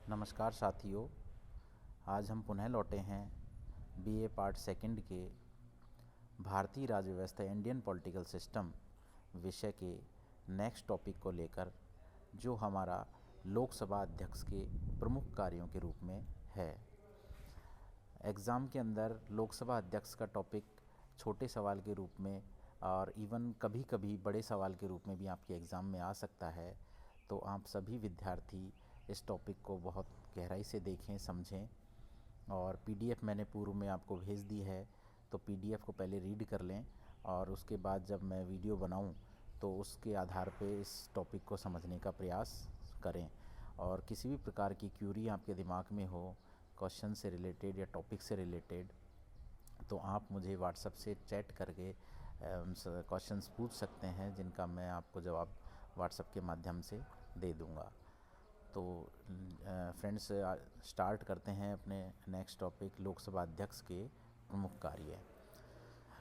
नमस्कार साथियों। आज हम पुनः लौटे हैं बीए पार्ट सेकंड के भारतीय राज्य व्यवस्था इंडियन पॉलिटिकल सिस्टम विषय के नेक्स्ट टॉपिक को लेकर, जो हमारा लोकसभा अध्यक्ष के प्रमुख कार्यों के रूप में है। एग्ज़ाम के अंदर लोकसभा अध्यक्ष का टॉपिक छोटे सवाल के रूप में और इवन कभी कभी बड़े सवाल के रूप में भी आपके एग्ज़ाम में आ सकता है। तो आप सभी विद्यार्थी इस टॉपिक को बहुत गहराई से देखें, समझें। और पीडीएफ मैंने पूर्व में आपको भेज दी है, तो पीडीएफ को पहले रीड कर लें और उसके बाद जब मैं वीडियो बनाऊं तो उसके आधार पे इस टॉपिक को समझने का प्रयास करें। और किसी भी प्रकार की क्यूरी आपके दिमाग में हो, क्वेश्चन से रिलेटेड या टॉपिक से रिलेटेड, तो आप मुझे व्हाट्सएप से चैट करके उनसे क्वेश्चंस पूछ सकते हैं, जिनका मैं आपको जवाब व्हाट्सएप के माध्यम से दे दूंगा। तो फ्रेंड्स, स्टार्ट करते हैं अपने नेक्स्ट टॉपिक, लोकसभा अध्यक्ष के प्रमुख कार्य।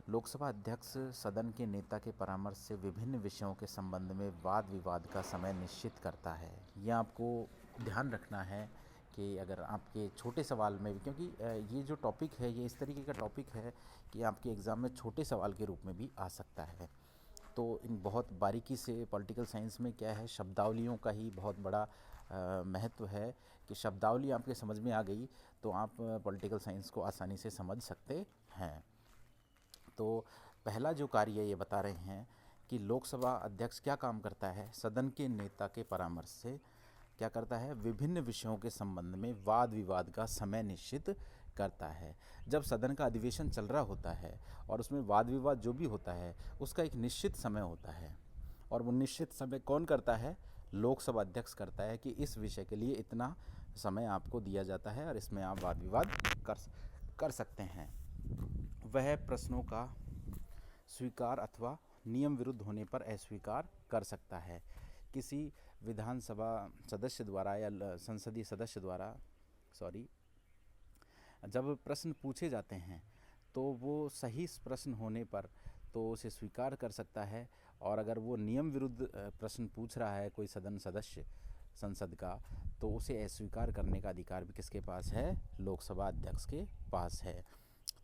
लोकसभा अध्यक्ष सदन के नेता के परामर्श से विभिन्न विषयों के संबंध में वाद विवाद का समय निश्चित करता है। यह आपको ध्यान रखना है कि अगर आपके छोटे सवाल में भी, क्योंकि ये जो टॉपिक है ये इस तरीके का टॉपिक है कि आपके एग्ज़ाम में छोटे सवाल के रूप में भी आ सकता है। तो इन बहुत बारीकी से पॉलिटिकल साइंस में क्या है, शब्दावलियों का ही बहुत बड़ा महत्व है कि शब्दावली आपके समझ में आ गई तो आप पॉलिटिकल साइंस को आसानी से समझ सकते हैं। तो पहला जो कार्य ये बता रहे हैं कि लोकसभा अध्यक्ष क्या काम करता है, सदन के नेता के परामर्श से क्या करता है, विभिन्न विषयों के संबंध में वाद विवाद का समय निश्चित करता है। जब सदन का अधिवेशन चल रहा होता है और उसमें वाद विवाद जो भी होता है उसका एक निश्चित समय होता है, और वो निश्चित समय कौन करता है, लोकसभा अध्यक्ष करता है कि इस विषय के लिए इतना समय आपको दिया जाता है और इसमें आप वाद विवाद कर सकते हैं। वह प्रश्नों का स्वीकार अथवा नियम विरुद्ध होने पर अस्वीकार कर सकता है। किसी विधानसभा सदस्य द्वारा या संसदीय सदस्य द्वारा जब प्रश्न पूछे जाते हैं तो वो सही प्रश्न होने पर तो उसे स्वीकार कर सकता है, और अगर वो नियम विरुद्ध प्रश्न पूछ रहा है कोई सदन सदस्य संसद का, तो उसे अस्वीकार करने का अधिकार भी किसके पास है, लोकसभा अध्यक्ष के पास है।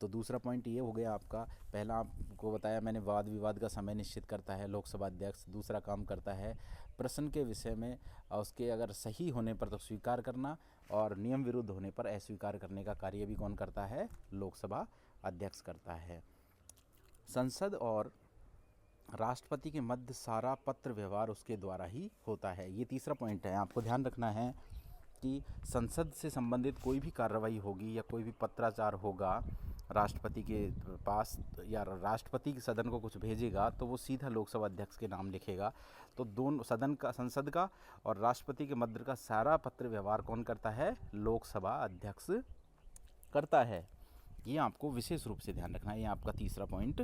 तो दूसरा पॉइंट ये हो गया आपका। पहला आपको बताया मैंने, वाद विवाद का समय निश्चित करता है लोकसभा अध्यक्ष। दूसरा काम करता है प्रश्न के विषय में उसके अगर सही होने पर तो स्वीकार करना, और नियम विरुद्ध होने पर अस्वीकार करने का कार्य भी कौन करता है, लोकसभा अध्यक्ष करता है। संसद और राष्ट्रपति के मध्य सारा पत्र व्यवहार उसके द्वारा ही होता है। ये तीसरा पॉइंट है, आपको ध्यान रखना है कि संसद से संबंधित कोई भी कार्रवाई होगी या कोई भी पत्राचार होगा राष्ट्रपति के पास, या राष्ट्रपति के सदन को कुछ भेजेगा तो वो सीधा लोकसभा अध्यक्ष के नाम लिखेगा। तो दोनों सदन का, संसद का और राष्ट्रपति के मध्य का सारा पत्र व्यवहार कौन करता है, लोकसभा अध्यक्ष करता है। ये आपको विशेष रूप से ध्यान रखना है। ये आपका तीसरा पॉइंट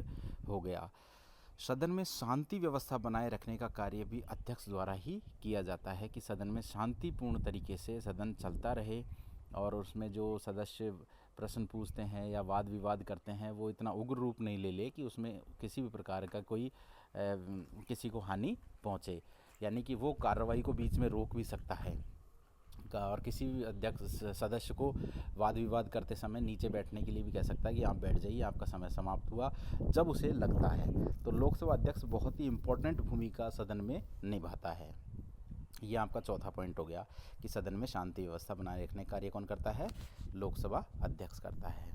हो गया। सदन में शांति व्यवस्था बनाए रखने का कार्य भी अध्यक्ष द्वारा ही किया जाता है कि सदन में शांतिपूर्ण तरीके से सदन चलता रहे, और उसमें जो सदस्य प्रश्न पूछते हैं या वाद विवाद करते हैं वो इतना उग्र रूप नहीं ले कि उसमें किसी भी प्रकार का कोई किसी को हानि पहुंचे, यानी कि वो कार्रवाई को बीच में रोक भी सकता है। और किसी भी अध्यक्ष सदस्य को वाद विवाद करते समय नीचे बैठने के लिए भी कह सकता है कि आप बैठ जाइए, आपका समय समाप्त हुआ, जब उसे लगता है। तो लोकसभा अध्यक्ष बहुत ही इम्पोर्टेंट भूमिका सदन में निभाता है। ये आपका चौथा पॉइंट हो गया कि सदन में शांति व्यवस्था बनाए रखने का कार्य कौन करता है, लोकसभा अध्यक्ष करता है।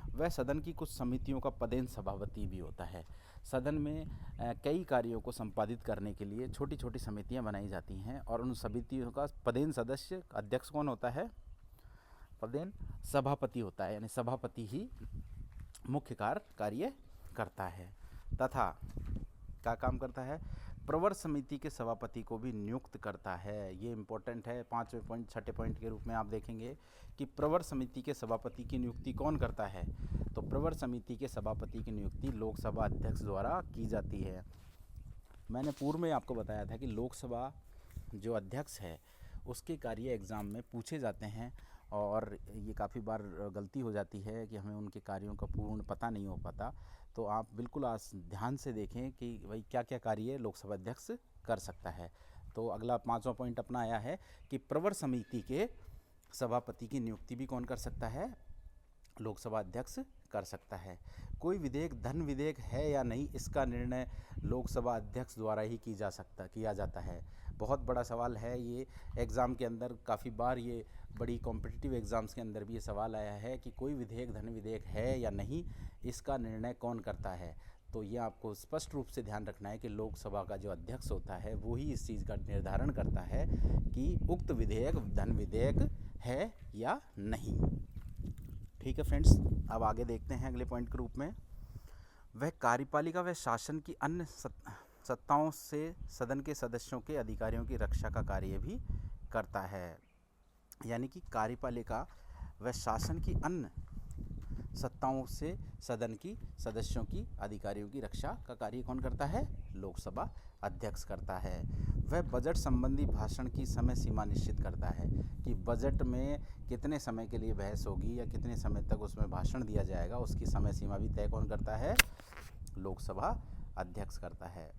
वह सदन की कुछ समितियों का पदेन सभापति भी होता है। सदन में कई कार्यों को संपादित करने के लिए छोटी छोटी समितियां बनाई जाती हैं, और उन समितियों का पदेन सदस्य अध्यक्ष कौन होता है, पदेन सभापति होता है, यानी सभापति ही मुख्य कार्य करता है। तथा क्या काम करता है, प्रवर समिति के सभापति को भी नियुक्त करता है। ये इम्पोर्टेंट है, पाँचवें पॉइंट, छठे पॉइंट के रूप में आप देखेंगे कि प्रवर समिति के सभापति की नियुक्ति कौन करता है, तो प्रवर समिति के सभापति की नियुक्ति लोकसभा अध्यक्ष द्वारा की जाती है। मैंने पूर्व में आपको बताया था कि लोकसभा जो अध्यक्ष है उसके कार्य एग्ज़ाम में पूछे जाते हैं, और ये काफ़ी बार गलती हो जाती है कि हमें उनके कार्यों का पूर्ण पता नहीं हो पाता। तो आप बिल्कुल ध्यान से देखें कि भाई क्या क्या कार्य लोकसभा अध्यक्ष कर सकता है। तो अगला पाँचवा पॉइंट अपना आया है कि प्रवर समिति के सभापति की नियुक्ति भी कौन कर सकता है? लोकसभा अध्यक्ष कर सकता है। कोई विधेयक धन विधेयक है या नहीं, इसका निर्णय लोकसभा अध्यक्ष द्वारा ही किया जाता है। बहुत बड़ा सवाल है ये, एग्ज़ाम के अंदर काफ़ी बार ये बड़ी कॉम्पिटिटिव एग्ज़ाम्स के अंदर भी ये सवाल आया है कि कोई विधेयक धन विधेयक है या नहीं, इसका निर्णय कौन करता है। तो ये आपको स्पष्ट रूप से ध्यान रखना है कि लोकसभा का जो अध्यक्ष होता है वो ही इस चीज़ का निर्धारण करता है कि उक्त विधेयक धन विधेयक है या नहीं। ठीक है फ्रेंड्स, अब आगे देखते हैं अगले पॉइंट के रूप में। वह कार्यपालिका व शासन की अन्य सत्ताओं से सदन के सदस्यों के अधिकारियों की रक्षा का कार्य भी करता है। यानी कि कार्यपालिका व शासन की अन्य सत्ताओं से सदन की सदस्यों की अधिकारियों की रक्षा का कार्य कौन करता है? लोकसभा अध्यक्ष करता है। वह बजट संबंधी भाषण की समय सीमा निश्चित करता है कि बजट में कितने समय के लिए बहस होगी या कितने समय तक उसमें भाषण दिया जाएगा, उसकी समय सीमा भी तय कौन करता है? लोकसभा अध्यक्ष करता है।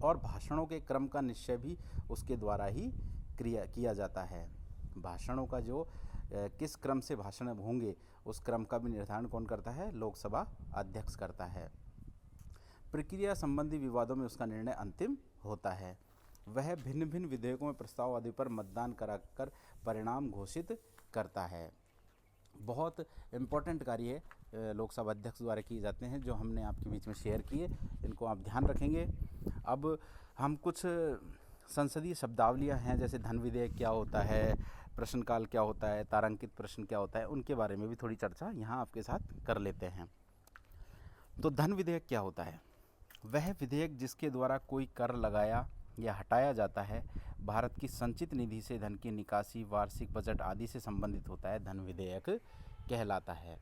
और भाषणों के क्रम का निश्चय भी उसके द्वारा ही किया जाता है। भाषणों का जो किस क्रम से भाषण होंगे उस क्रम का भी निर्धारण कौन करता है? लोकसभा अध्यक्ष करता है। प्रक्रिया संबंधी विवादों में उसका निर्णय अंतिम होता है। वह भिन्न भिन्न विधेयकों में प्रस्ताव आदि पर मतदान कराकर परिणाम घोषित करता है। बहुत इम्पोर्टेंट कार्य लोकसभा अध्यक्ष द्वारा किए जाते हैं जो हमने आपके बीच में शेयर किए, इनको आप ध्यान रखेंगे। अब हम कुछ संसदीय शब्दावलियाँ हैं, जैसे धन विधेयक क्या होता है, प्रश्नकाल क्या होता है, तारांकित प्रश्न क्या होता है, उनके बारे में भी थोड़ी चर्चा यहाँ आपके साथ कर लेते हैं। तो धन विधेयक क्या होता है? वह विधेयक जिसके द्वारा कोई कर लगाया या हटाया जाता है, भारत की संचित निधि से धन की निकासी, वार्षिक बजट आदि से संबंधित होता है, धन विधेयक कहलाता है।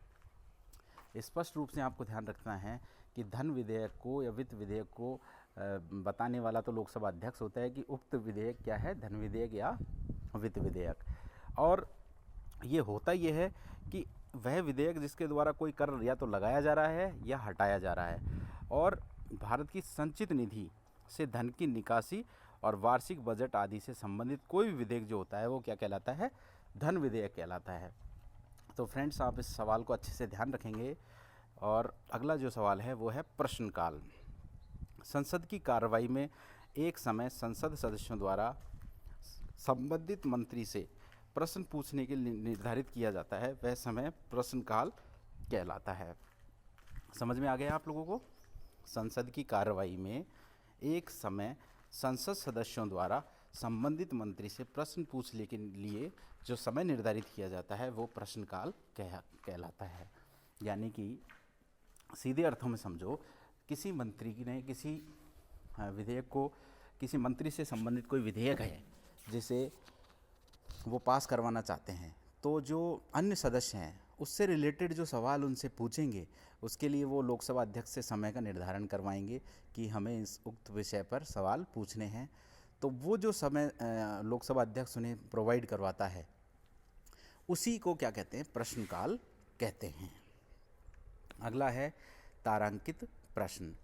स्पष्ट रूप से आपको ध्यान रखना है कि धन विधेयक को या वित्त विधेयक को बताने वाला तो लोकसभा अध्यक्ष होता है कि उक्त विधेयक क्या है, धन विधेयक या वित्त विधेयक। और ये होता ये है कि वह विधेयक जिसके द्वारा कोई कर या तो लगाया जा रहा है या हटाया जा रहा है, और भारत की संचित निधि से धन की निकासी और वार्षिक बजट आदि से संबंधित कोई भी विधेयक जो होता है वो क्या कहलाता है? धन विधेयक कहलाता है। तो फ्रेंड्स, आप इस सवाल को अच्छे से ध्यान रखेंगे। और अगला जो सवाल है वो है प्रश्नकाल। संसद की कार्रवाई में एक समय संसद सदस्यों द्वारा संबंधित मंत्री से प्रश्न पूछने के लिए निर्धारित किया जाता है, वह समय प्रश्नकाल कहलाता है। समझ में आ गया आप लोगों को? संसद की कार्रवाई में एक समय संसद सदस्यों द्वारा संबंधित मंत्री से प्रश्न पूछने के लिए जो समय निर्धारित किया जाता है वो प्रश्नकाल कहलाता है। यानी कि सीधे अर्थों में समझो, किसी मंत्री ने किसी विधेयक को, किसी मंत्री से संबंधित कोई विधेयक है जिसे वो पास करवाना चाहते हैं, तो जो अन्य सदस्य हैं उससे रिलेटेड जो सवाल उनसे पूछेंगे उसके लिए वो लोकसभा अध्यक्ष से समय का निर्धारण करवाएंगे कि हमें इस उक्त विषय पर सवाल पूछने हैं। तो वो जो समय लोकसभा अध्यक्ष उन्हें प्रोवाइड करवाता है उसी को क्या कहते हैं? प्रश्नकाल कहते हैं। अगला है तारांकित प्रश्न।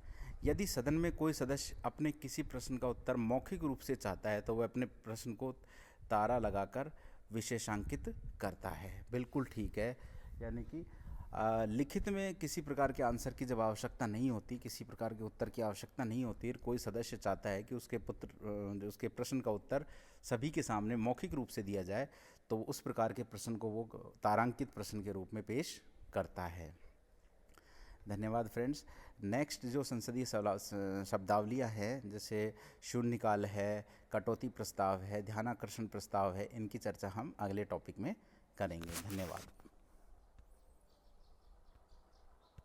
यदि सदन में कोई सदस्य अपने किसी प्रश्न का उत्तर मौखिक रूप से चाहता है तो वह अपने प्रश्न को तारा लगाकर विशेषांकित करता है। बिल्कुल ठीक है। यानी कि लिखित में किसी प्रकार के आंसर की जब आवश्यकता नहीं होती, किसी प्रकार के उत्तर की आवश्यकता नहीं होती, कोई सदस्य चाहता है कि उसके प्रश्न का उत्तर सभी के सामने मौखिक रूप से दिया जाए, तो उस प्रकार के प्रश्न को वो तारांकित प्रश्न के रूप में पेश करता है। धन्यवाद फ्रेंड्स। नेक्स्ट जो संसदीय शब्दावलियाँ हैं, जैसे शून्यकाल है, कटौती प्रस्ताव है, ध्यानाकर्षण प्रस्ताव है, इनकी चर्चा हम अगले टॉपिक में करेंगे। धन्यवाद।